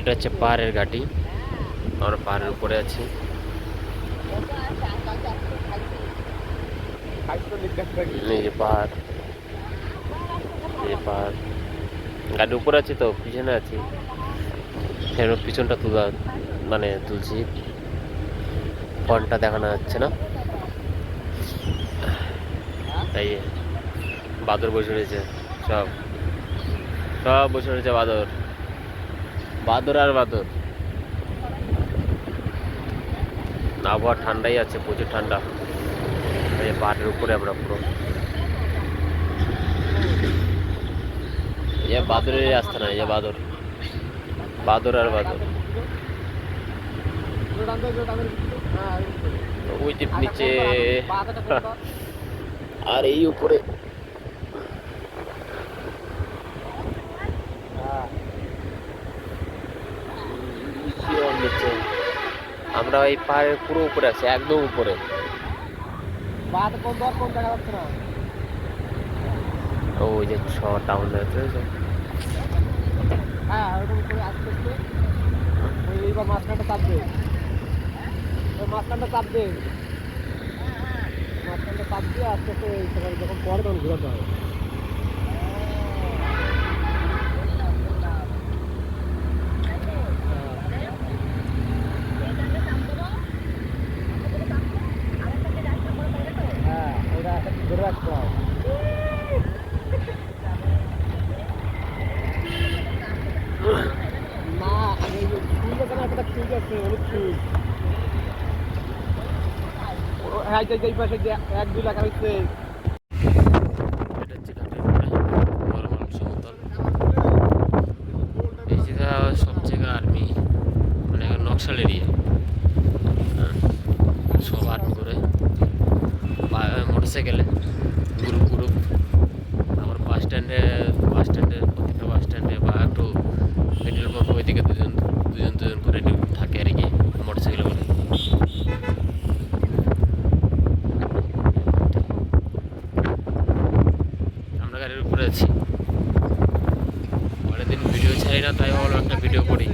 এটা হচ্ছে পাহাড়ের ঘাটি, আমরা পাহাড়ের উপরে আছি। এই যে পাহাড়, এই যে পাহাড়, গাড়ির উপরে আছি তো, পিছনে আছি, পিছনটা তুলছি, ফোনটা দেখানো যাচ্ছে না। তাই বাদর বসে রয়েছে, সব সব বসে রয়েছে, বাদর বাদর আর বাদর। আবহাওয়া ঠান্ডাই আছে, প্রচুর ঠান্ডা। এই পাহাড়ের উপরে আমরা পুরো, বাদরের রাস্তা না, বাদর বাদর আর বাদর। ওই যে নিচে আর এই উপরে। আমরা এই পাহাড়ের পুরো উপরে আছি, একদম উপরে। ওই যে টাউন আছে, মাঝখানটা চাপবে, মাঝখানটা চাপ দিয়ে আস্তে আস্তে যখন পরে তখন ঘুরাতে হবে। হ্যাঁ, ওটা ধরে রাখতে হবে। না, একটা ঠিক আছে, অনেক ঠিক। এই পাশে যে 1-2 লাখ হচ্ছে। এই জায়গা সব জায়গা আর্মি, মানে নকশাল এরিয়া, সব আর্মি করে মোটরসাইকেলে গ্রুপ গ্রুপ। আমার বাস স্ট্যান্ডে প্রতিটা বাস স্ট্যান্ডে বা একটু পেট্রোল পাম্প ওইদিকে দুজন করে থাকে আর কি, মোটরসাইকেল করে। আমরা গাড়ির উপরে আছি, অনেকদিন ভিডিও ছাড়ি না, তাই ভাবলাম একটা ভিডিও করি।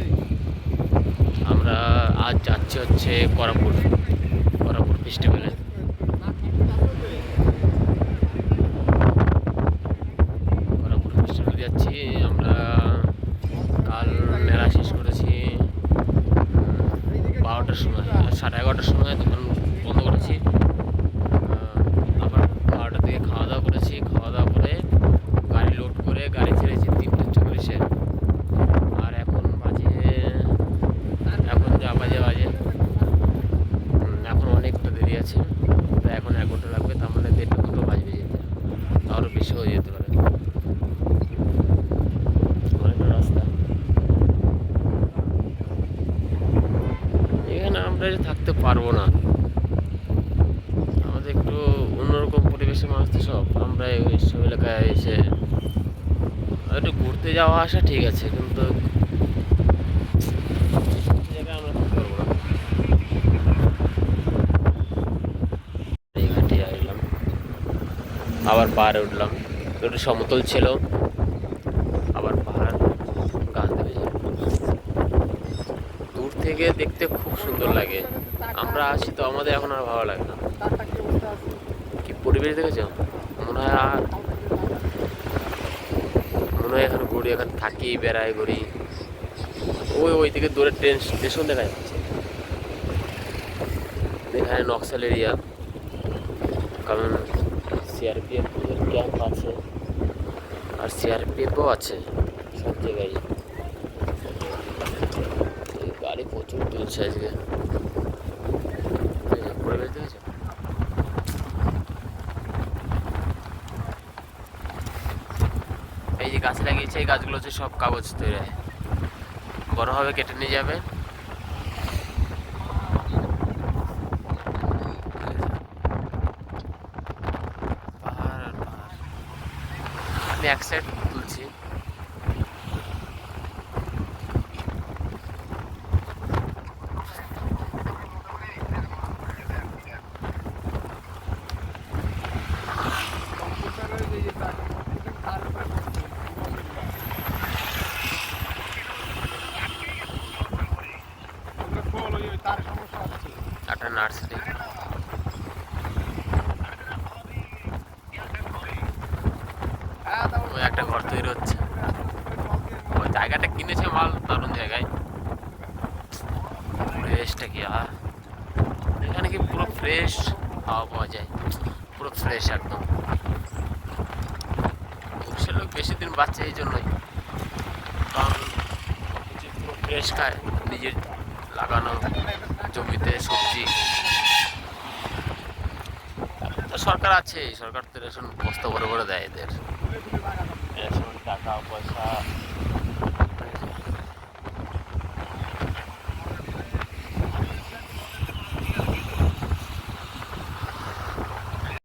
আমরা আজ যাচ্ছি হচ্ছে করাপুর ফেস্টিভ্যালে। যাচ্ছি আমরা। কাল মেলা শেষ করেছি 12টার সময়, 11:30টার সময় দোকান বন্ধ করেছি। আবার 12টার দিকে খাওয়া দাওয়া করেছি, খাওয়া দাওয়া করে গাড়ি লোড করে গাড়ি ছেড়েছি 3:40। আর এখন যা বাজে এখন অনেকটা দেরি আছে, তো এখন 1 ঘন্টা লাগবে, তার মানে 1.5 ঘন্টা বাজবে যেতে, আরও বেশি হয়ে যেতে পারে। রাস্তা এখানে আমরা থাকতে পারবো না, আমাদের একটু অন্যরকম পরিবেশের মানুষ তো সব। আমরা এইসব এলাকায় এসে একটু ঘুরতে যাওয়া আসা ঠিক আছে, কিন্তু আমরা থাকতে পারবো না। এই ঘাটে এলাম, আবার পাহাড়ে উঠলাম, একটু সমতল ছিল, আবার পাহাড়, গাছ দেখে দূর থেকে দেখতে খুব সুন্দর লাগে। আমরা আসি তো, আমাদের এখন আর ভালো লাগে না। কি পরিবেশ দেখেছ, মনে হয় এখন ঘুরি, এখন থাকি, বেড়াই, ঘুরি। ওই দিকে দূরে ট্রেন স্টেশন দেখা যাচ্ছে, এখানে নকশাল এরিয়া, কারণ সিআরপিএফ ক্যাম্প আছে, আর সিআরপিএফও আছে সব জায়গায়। গাড়ি প্রচুর তুলছে আজকে, পরিবেশ দেখেছো। এই যে গাছ লাগিয়েছে, এই গাছগুলো হচ্ছে সব কাগজ তৈরি হয়, বড় হবে কেটে নিয়ে যাবে। পাহাড় আর পাহাড়, আমি এক সাইড তুলছি। নার্সারি। ওই একটা ঘর তৈরি হচ্ছে, ওই জায়গাটা কিনেছে মাল দারুণ জায়গায়। ফ্রেশটা কি এখানে কি পুরো ফ্রেশ হাওয়া পাওয়া যায়, পুরো ফ্রেশ একদম। পুরুষের লোক বেশি দিন বাঁচে এই জন্যই, কারণ সবকিছু পুরো ফ্রেশ খায়, নিজের লাগানো জমিতে সবজি। তো সরকার আছে, সরকার তো রেশন বস্তা ভরে ভরে দেয় এদের, রেশন টাকা পয়সা